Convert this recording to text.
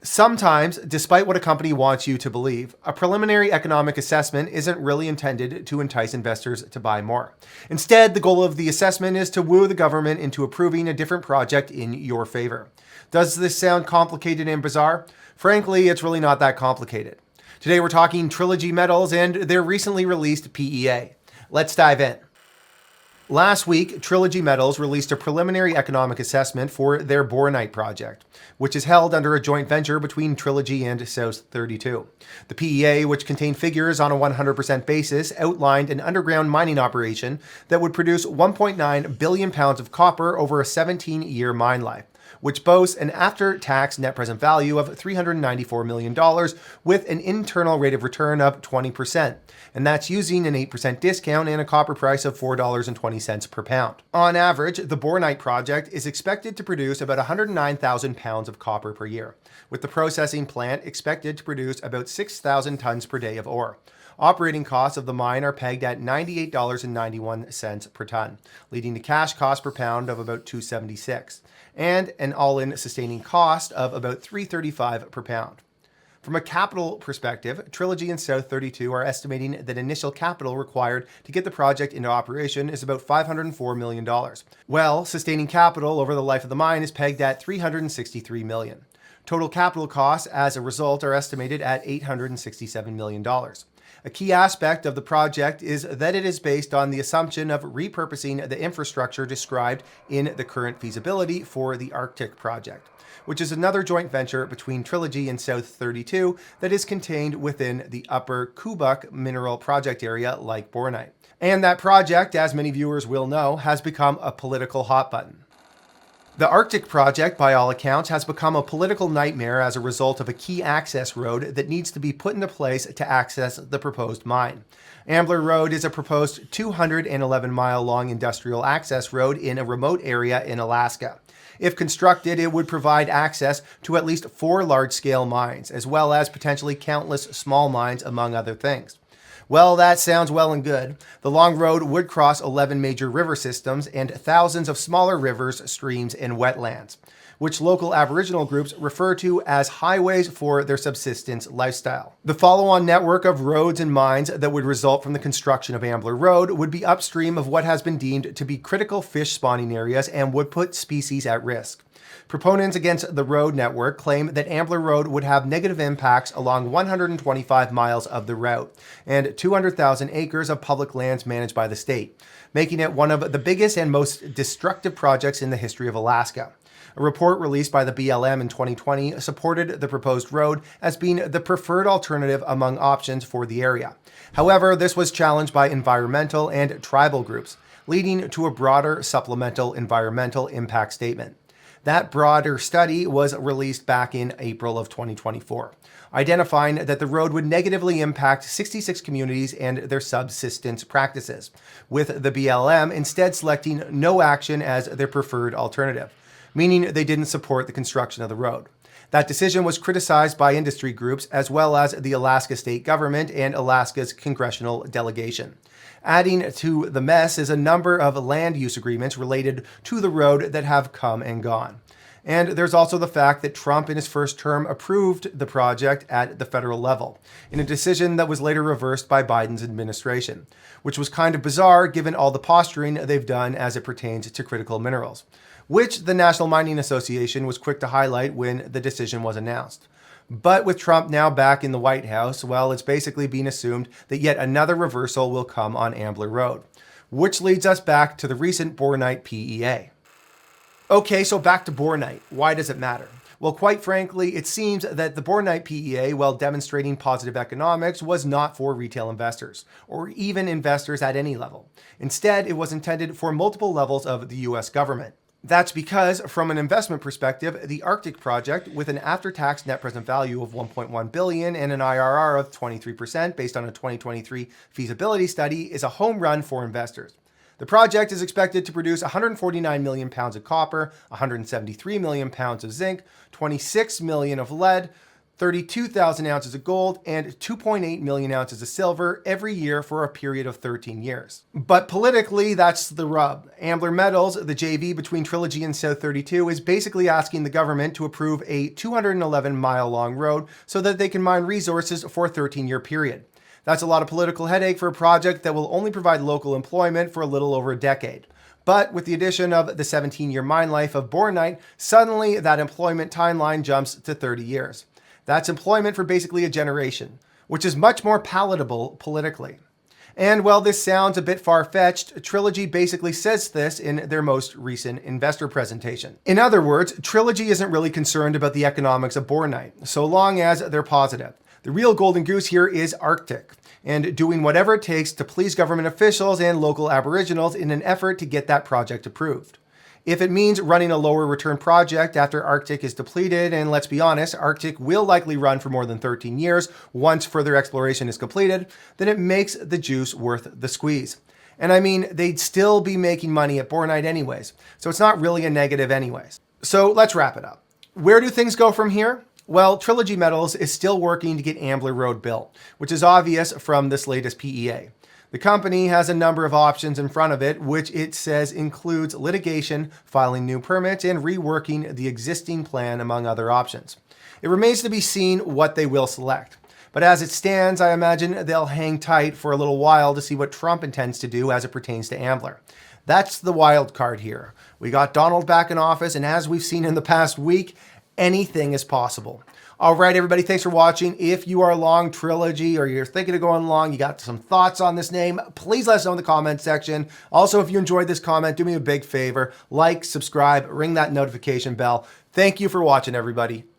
Sometimes, despite what a company wants you to believe, a preliminary economic assessment isn't really intended to entice investors to buy more. Instead, the goal of the assessment is to woo the government into approving a different project in your favor. Does this sound complicated and bizarre? Frankly, it's really not that complicated. Today we're talking Trilogy Metals and their recently released PEA. Let's dive in. Last week, Trilogy Metals released a preliminary economic assessment for their Bornite project, which is held under a joint venture between Trilogy and South 32. The PEA, which contained figures on a 100% basis, outlined an underground mining operation that would produce 1.9 billion pounds of copper over a 17-year mine life, which boasts an after-tax net present value of $394 million with an internal rate of return of 20%. And that's using an 8% discount and a copper price of $4.20 per pound. On average, the Bornite project is expected to produce about 109,000 pounds of copper per year, with the processing plant expected to produce about 6,000 tons per day of ore. Operating costs of the mine are pegged at $98.91 per ton, leading to cash cost per pound of about $2.76, and an all-in sustaining cost of about $3.35 per pound. From a capital perspective, Trilogy and South 32 are estimating that initial capital required to get the project into operation is about $504 million, while sustaining capital over the life of the mine is pegged at $363 million. Total capital costs as a result are estimated at $867 million. A key aspect of the project is that it is based on the assumption of repurposing the infrastructure described in the current feasibility for the Arctic project, which is another joint venture between Trilogy and South 32 that is contained within the Upper Kubuk mineral project area like Bornite. And that project, as many viewers will know, has become a political hot button. The Arctic project, by all accounts, has become a political nightmare as a result of a key access road that needs to be put into place to access the proposed mine. Ambler Road is a proposed 211-mile-long industrial access road in a remote area in Alaska. If constructed, it would provide access to at least 4 large-scale mines, as well as potentially countless small mines, among other things. Well, that sounds well and good. The long road would cross 11 major river systems and thousands of smaller rivers, streams, and wetlands, which local Aboriginal groups refer to as highways for their subsistence lifestyle. The follow-on network of roads and mines that would result from the construction of Ambler Road would be upstream of what has been deemed to be critical fish spawning areas and would put species at risk. Proponents against the road network claim that Ambler Road would have negative impacts along 125 miles of the route and 200,000 acres of public lands managed by the state, making it one of the biggest and most destructive projects in the history of Alaska. A report released by the BLM in 2020 supported the proposed road as being the preferred alternative among options for the area. However, this was challenged by environmental and tribal groups, leading to a broader supplemental environmental impact statement. That broader study was released back in April of 2024, identifying that the road would negatively impact 66 communities and their subsistence practices, with the BLM instead selecting no action as their preferred alternative, meaning they didn't support the construction of the road. That decision was criticized by industry groups as well as the Alaska state government and Alaska's congressional delegation. Adding to the mess is a number of land use agreements related to the road that have come and gone. And there's also the fact that Trump in his first term approved the project at the federal level, in a decision that was later reversed by Biden's administration, which was kind of bizarre given all the posturing they've done as it pertains to critical minerals, which the National Mining Association was quick to highlight when the decision was announced. But with Trump now back in the White House, well, it's basically being assumed that yet another reversal will come on Ambler Road, which leads us back to the recent Bornite PEA. Okay, so back to Bornite. Why does it matter? Well, quite frankly, it seems that the Bornite PEA, while demonstrating positive economics, was not for retail investors, or even investors at any level. Instead, it was intended for multiple levels of the US government. That's because, from an investment perspective, the Arctic project, with an after-tax net present value of $1.1 billion and an IRR of 23% based on a 2023 feasibility study, is a home run for investors. The project is expected to produce 149 million pounds of copper, 173 million pounds of zinc, 26 million of lead, 32,000 ounces of gold, and 2.8 million ounces of silver every year for a period of 13 years. But politically, that's the rub. Ambler Metals, the JV between Trilogy and South 32, is basically asking the government to approve a 211-mile-long road so that they can mine resources for a 13-year period. That's a lot of political headache for a project that will only provide local employment for a little over a decade. But with the addition of the 17-year mine life of Bornite, suddenly that employment timeline jumps to 30 years. That's employment for basically a generation, which is much more palatable politically. And while this sounds a bit far-fetched, Trilogy basically says this in their most recent investor presentation. In other words, Trilogy isn't really concerned about the economics of Bornite, so long as they're positive. The real golden goose here is Arctic, and doing whatever it takes to please government officials and local Aboriginals in an effort to get that project approved. If it means running a lower return project after Arctic is depleted, and let's be honest, Arctic will likely run for more than 13 years once further exploration is completed, then it makes the juice worth the squeeze. And I mean, they'd still be making money at Bornite anyways, so it's not really a negative anyways. So let's wrap it up. Where do things go from here? Well, Trilogy Metals is still working to get Ambler Road built, which is obvious from this latest PEA. The company has a number of options in front of it, which it says includes litigation, filing new permits, and reworking the existing plan, among other options. It remains to be seen what they will select. But as it stands, I imagine they'll hang tight for a little while to see what Trump intends to do as it pertains to Ambler. That's the wild card here. We got Donald back in office, and as we've seen in the past week, anything is possible. All right, everybody, thanks for watching. If you are long Trilogy or you're thinking of going long, you got some thoughts on this name, please let us know in the comment section. Also, if you enjoyed this comment, do me a big favor, like, subscribe, ring that notification bell. Thank you for watching, everybody.